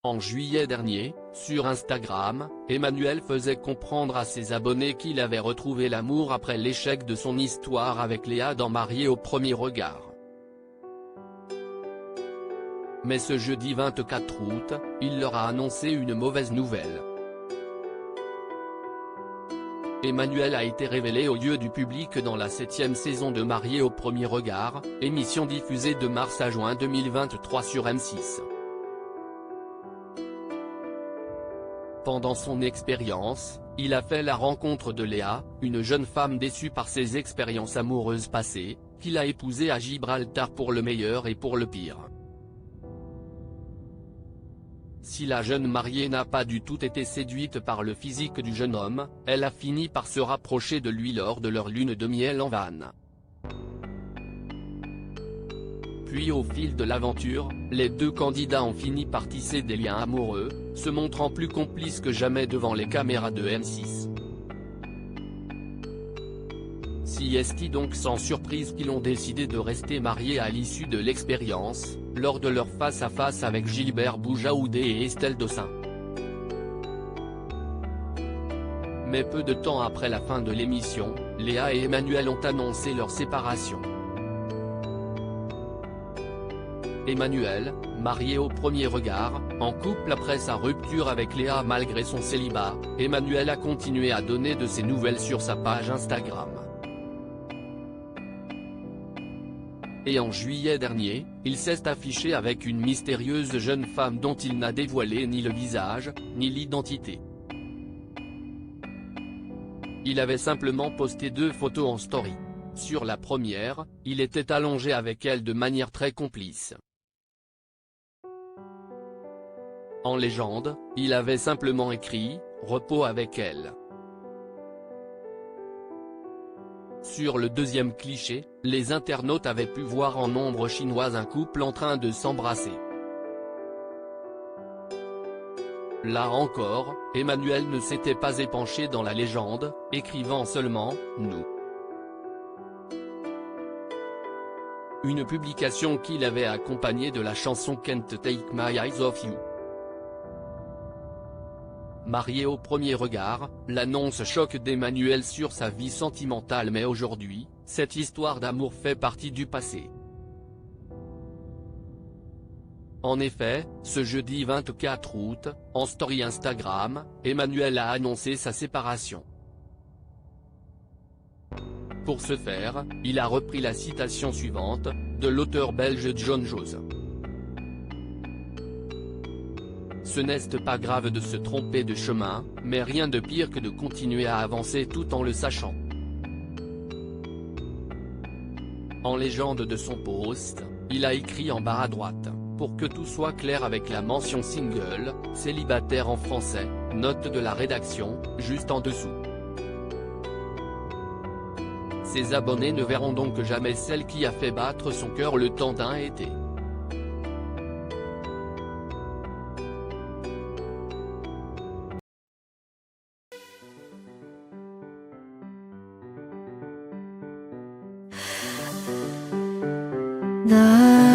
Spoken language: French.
En juillet dernier, sur Instagram, Emmanuel faisait comprendre à ses abonnés qu'il avait retrouvé l'amour après l'échec de son histoire avec Léa dans Mariés au premier regard. Mais ce jeudi 24 août, il leur a annoncé une mauvaise nouvelle. Emmanuel a été révélé aux yeux du public dans la 7e saison de Mariés au premier regard, émission diffusée de mars à juin 2023 sur M6. Pendant son expérience, il a fait la rencontre de Léa, une jeune femme déçue par ses expériences amoureuses passées, qu'il a épousée à Gibraltar pour le meilleur et pour le pire. Si la jeune mariée n'a pas du tout été séduite par le physique du jeune homme, elle a fini par se rapprocher de lui lors de leur lune de miel en van. Puis au fil de l'aventure, les deux candidats ont fini par tisser des liens amoureux, se montrant plus complices que jamais devant les caméras de M6. Si est-il donc sans surprise qu'ils ont décidé de rester mariés à l'issue de l'expérience, lors de leur face-à-face avec Gilbert Boujaoudé et Estelle Dossin. Mais peu de temps après la fin de l'émission, Léa et Emmanuel ont annoncé leur séparation. Emmanuel, marié au premier regard, en couple après sa rupture avec Léa malgré son célibat, Emmanuel a continué à donner de ses nouvelles sur sa page Instagram. Et en juillet dernier, il s'est affiché avec une mystérieuse jeune femme dont il n'a dévoilé ni le visage, ni l'identité. Il avait simplement posté 2 photos en story. Sur la première, il était allongé avec elle de manière très complice. En légende, il avait simplement écrit « Repos avec elle ». Sur le deuxième cliché, les internautes avaient pu voir en ombre chinoise un couple en train de s'embrasser. Là encore, Emmanuel ne s'était pas épanché dans la légende, écrivant seulement « Nous ». Une publication qu'il avait accompagnée de la chanson Can't Take My Eyes Off You. Marié au premier regard, l'annonce choque d'Emmanuel sur sa vie sentimentale, mais aujourd'hui, cette histoire d'amour fait partie du passé. En effet, ce jeudi 24 août, en story Instagram, Emmanuel a annoncé sa séparation. Pour ce faire, il a repris la citation suivante, de l'auteur belge John Joos. Ce n'est pas grave de se tromper de chemin, mais rien de pire que de continuer à avancer tout en le sachant. En légende de son post, il a écrit en bas à droite, pour que tout soit clair avec la mention single, célibataire en français, note de la rédaction, juste en dessous. Ses abonnés ne verront donc jamais celle qui a fait battre son cœur le temps d'un été. 나